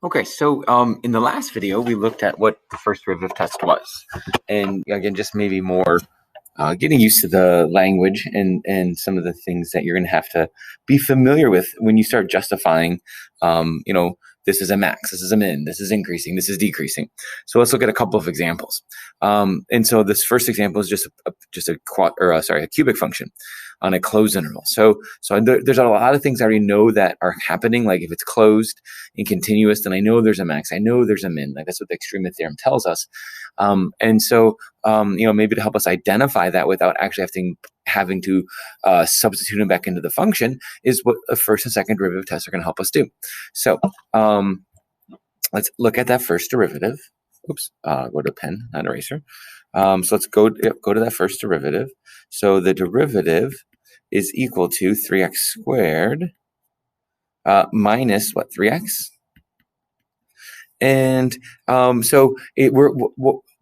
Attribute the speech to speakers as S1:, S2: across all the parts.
S1: Okay, so in the last video, we looked at what the first derivative test was. And again, just maybe more getting used to the language and some of the things that you're going to have to be familiar with when you start justifying, this is a max, this is a min, this is increasing, this is decreasing. So let's look at a couple of examples. And so this first example is just a cubic function on a closed interval. So there's a lot of things I already know that are happening. Like if it's closed and continuous, then I know there's a max, I know there's a min. Like that's what the Extrema theorem tells us. Maybe to help us identify that without actually having to substitute them back into the function is what the first and second derivative tests are going to help us do. So let's look at that first derivative. Oops, go to pen, not eraser. So let's go to that first derivative. So the derivative is equal to 3x squared minus what, 3x? And what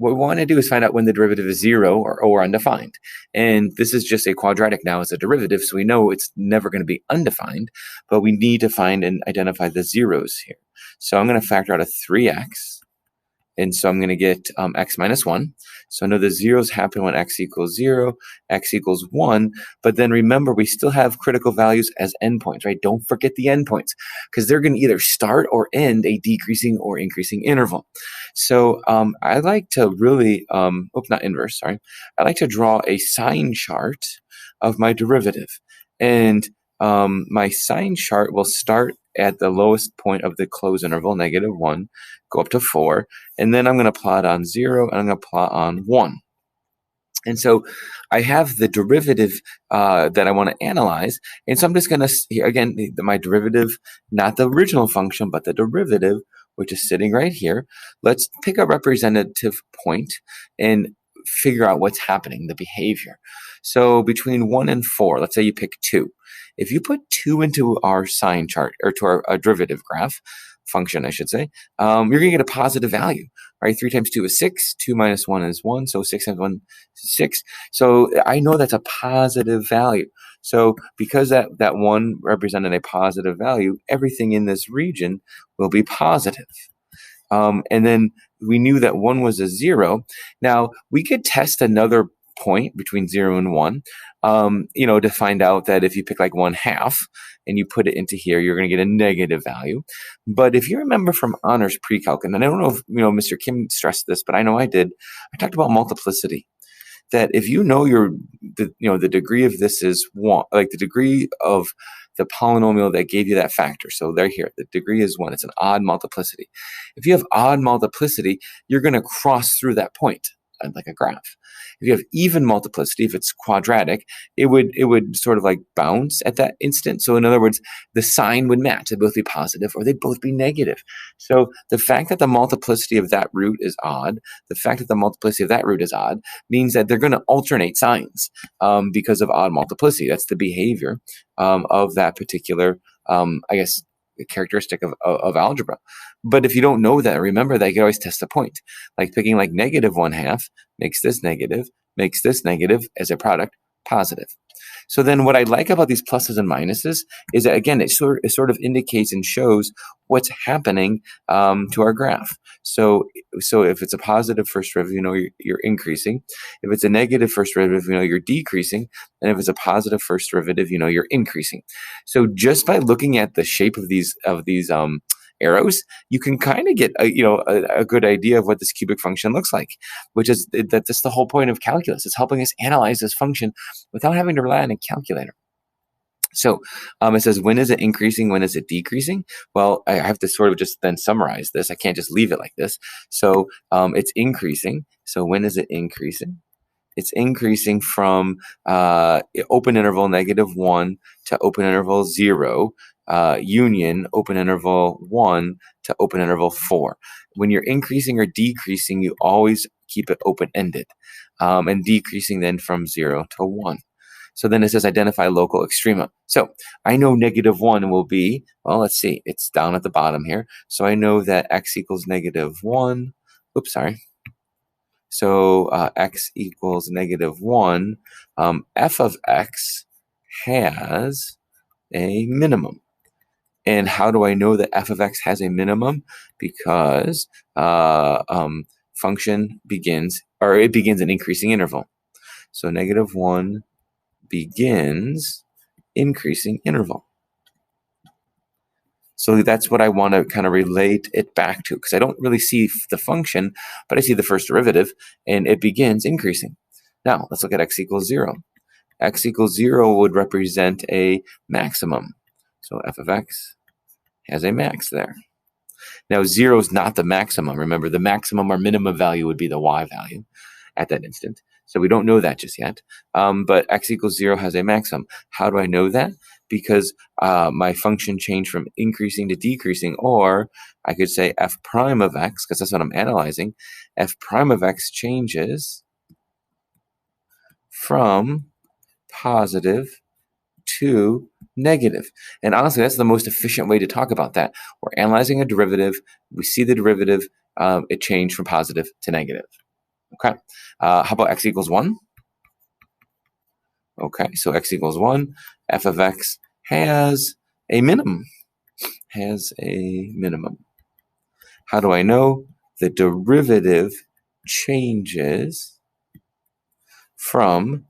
S1: we want to do is find out when the derivative is 0 or undefined. And this is just a quadratic now as a derivative, so we know it's never going to be undefined, but we need to find and identify the zeros here. So I'm going to factor out a 3x. And so I'm going to get x minus 1. So I know the zeros happen when x equals 0, x equals 1. But then remember, we still have critical values as endpoints, right? Don't forget the endpoints, because they're going to either start or end a decreasing or increasing interval. So I like to really, not inverse, sorry. I like to draw a sign chart of my derivative. And my sign chart will start at the lowest point of the closed interval, -1, go up to 4, and then I'm going to plot on 0, and I'm going to plot on 1. And so I have the derivative that I want to analyze, and so I'm just going to, again, my derivative, not the original function, but the derivative, which is sitting right here. Let's pick a representative point and figure out what's happening, the behavior. So between 1 and 4, let's say you pick 2. If you put 2 into our sign chart, or to our derivative graph, function, I should say, you're going to get a positive value, right? 3 times 2 is 6, 2 minus 1 is 1, so 6 times 1 is 6. So I know that's a positive value. So because that 1 represented a positive value, everything in this region will be positive. And then we knew that 1 was a 0. Now, we could test another point between 0 and 1, to find out that if you pick like 1/2 and you put it into here, you're going to get a negative value. But if you remember from honors pre-calc, and I don't know if Mr. Kim stressed this, but I know I did. I talked about multiplicity. That if you know the degree of this is 1, like the degree of the polynomial that gave you that factor. So they're here. The degree is 1. It's an odd multiplicity. If you have odd multiplicity, you're going to cross through that point like a graph. If you have even multiplicity, if it's quadratic, it would sort of like bounce at that instant. So in other words, the sign would match. They'd both be positive or they'd both be negative. So the fact that the multiplicity of that root is odd, the fact that the multiplicity of that root is odd, means that they're going to alternate signs because of odd multiplicity. That's the behavior of that particular, characteristic of algebra. But if you don't know that, remember that you can always test the point. Like picking like -1/2 makes this negative as a product positive. So then what I like about these pluses and minuses is that, again, it sort of indicates and shows what's happening to our graph. So if it's a positive first derivative, you're increasing. If it's a negative first derivative, you're decreasing. And if it's a positive first derivative, you're increasing. So just by looking at the shape of these arrows, you can kind of get a good idea of what this cubic function looks like, which is that's the whole point of calculus. It's helping us analyze this function without having to rely on a calculator. So it says, when is it increasing? When is it decreasing? Well, I have to sort of just then summarize this. I can't just leave it like this. So it's increasing. So when is it increasing? It's increasing from open interval -1 to open interval 0, union open interval 1 to open interval 4. When you're increasing or decreasing, you always keep it open-ended, and decreasing then from 0 to 1. So then it says identify local extrema. So I know -1 will be, well, let's see, it's down at the bottom here. So I know that x equals -1. Oops, sorry. So x equals -1. F of x has a minimum. And how do I know that f of x has a minimum? Because function begins an increasing interval. So -1 begins increasing interval. So that's what I want to kind of relate it back to, because I don't really see the function, but I see the first derivative, and it begins increasing. Now, let's look at x equals 0. X equals 0 would represent a maximum. So f of x has a max there. Now, 0 is not the maximum. Remember, the maximum or minimum value would be the y value at that instant. So we don't know that just yet. But x equals 0 has a maximum. How do I know that? Because my function changed from increasing to decreasing, or I could say f prime of x, because that's what I'm analyzing. F prime of x changes from positive to negative. And honestly, that's the most efficient way to talk about that. We're analyzing a derivative. We see the derivative. It changed from positive to negative. Okay. How about x equals 1? Okay, so x equals 1. F of x has a minimum. How do I know? The derivative changes from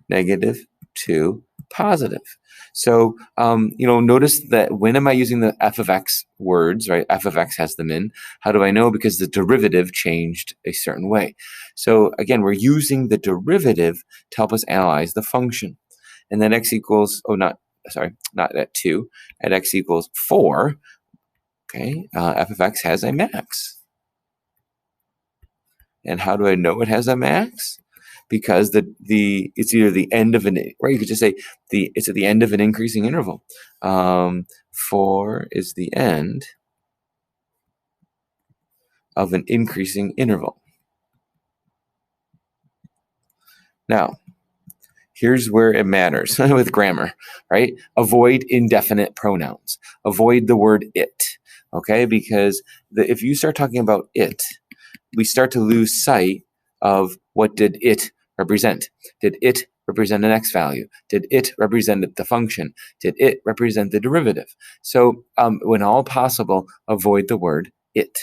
S1: negative to positive. So, notice that when am I using the f of x words, right? F of x has them in. How do I know? Because the derivative changed a certain way. So again, we're using the derivative to help us analyze the function. And then x equals, not at 2, at x equals 4, okay, f of x has a max. And how do I know it has a max? Because it's either the end of or you could just say it's at the end of an increasing interval. 4 is the end of an increasing interval. Now, here's where it matters with grammar, right? Avoid indefinite pronouns. Avoid the word it, okay? Because if you start talking about it, we start to lose sight of what did it represent. Did it represent an x value? Did it represent the function? Did it represent the derivative? So when all possible, avoid the word it.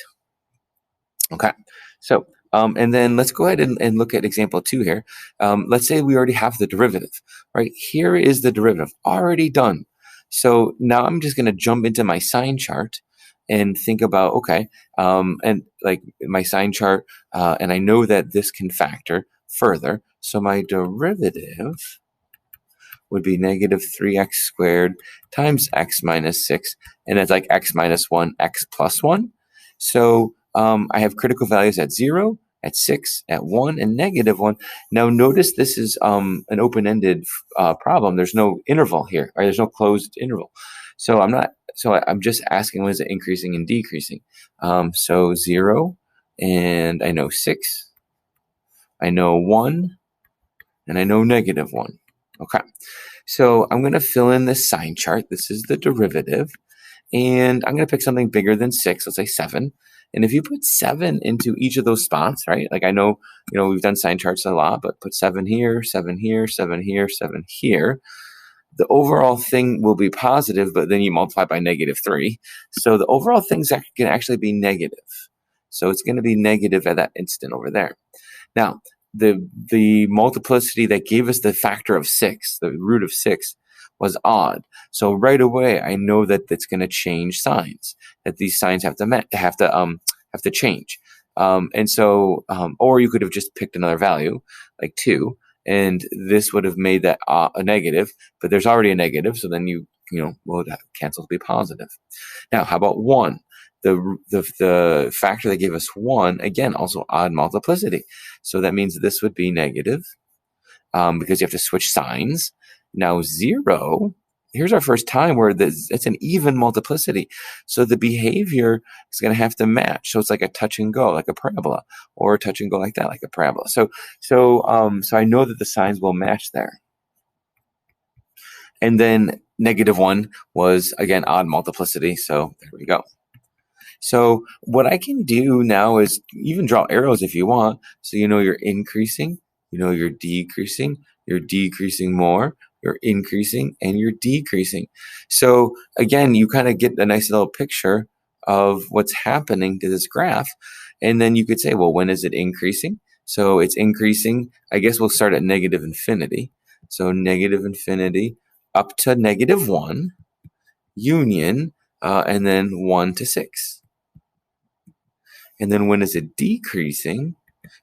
S1: Okay, so and then let's go ahead and look at example 2 here. Let's say we already have the derivative, right? Here is the derivative already done. So now I'm just going to jump into my sign chart and think about, okay, and like my sign chart, and I know that this can factor further. So my derivative would be negative 3x squared times x minus 6, and it's like x minus 1, x plus 1. So I have critical values at 0, at 6, at 1, and negative 1. Now notice this is an open-ended problem. There's no interval here, right? There's no closed interval. So I'm just asking, when is it increasing and decreasing? So 0, and I know 6, I know 1, and I know negative 1. Okay, so I'm going to fill in this sign chart. This is the derivative, and I'm going to pick something bigger than 6, let's say 7. And if you put 7 into each of those spots, right? Like I know, we've done sign charts a lot, but put 7 here, 7 here, 7 here, 7 here. The overall thing will be positive, but then you multiply by negative 3. So the overall thing's can actually be negative. So it's going to be negative at that instant over there. Now, the multiplicity that gave us the factor of 6, the root of 6, was odd. So right away, I know that it's going to change signs. That these signs have to change. And so, or you could have just picked another value, like 2, and this would have made that a negative. But there's already a negative, so then that cancels to be positive. Now, how about 1? The factor that gave us 1, again, also odd multiplicity. So that means this would be negative because you have to switch signs. Now 0, here's our first time where it's an even multiplicity. So the behavior is going to have to match. So it's like a touch and go, like a parabola, or a touch and go like that, like a parabola. So I know that the signs will match there. And then negative 1 was, again, odd multiplicity. So there we go. So what I can do now is even draw arrows if you want. So you're increasing, you're decreasing more. you're increasing, and you're decreasing. So again, you kind of get a nice little picture of what's happening to this graph. And then you could say, well, when is it increasing? So it's increasing. I guess we'll start at negative infinity. So negative infinity up to -1, union, and then 1 to 6. And then when is it decreasing?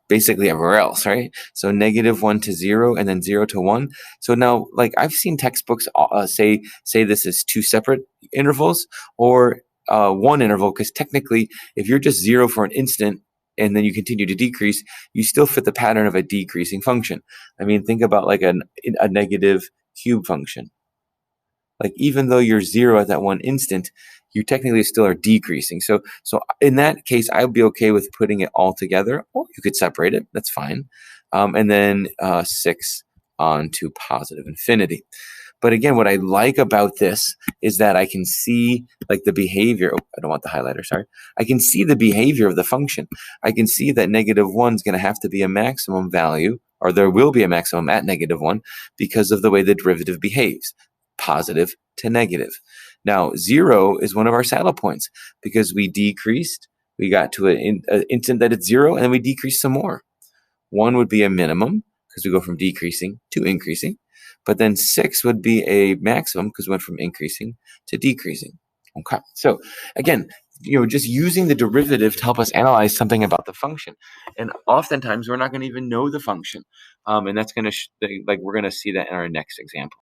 S1: Basically everywhere else, right? So -1 to 0, and then 0 to 1. So now, like, I've seen textbooks say this is 2 separate intervals, or 1 interval, because technically, if you're just 0 for an instant and then you continue to decrease, you still fit the pattern of a decreasing function. I mean, think about like a negative cube function. Like, even though you're 0 at that one instant, you technically still are decreasing. So in that case, I would be okay with putting it all together, or you could separate it. That's fine. And then 6 on to positive infinity. But again, what I like about this is that I can see like the behavior. Oh, I don't want the highlighter, sorry. I can see the behavior of the function. I can see that -1 is going to have to be a maximum value, or there will be a maximum at -1 because of the way the derivative behaves, positive to negative. Now, 0 is one of our saddle points because we decreased. We got to an instant that it's 0, and then we decreased some more. 1 would be a minimum because we go from decreasing to increasing. But then 6 would be a maximum because we went from increasing to decreasing. Okay. So again, just using the derivative to help us analyze something about the function. And oftentimes we're not going to even know the function. And that's going to, we're going to see that in our next example.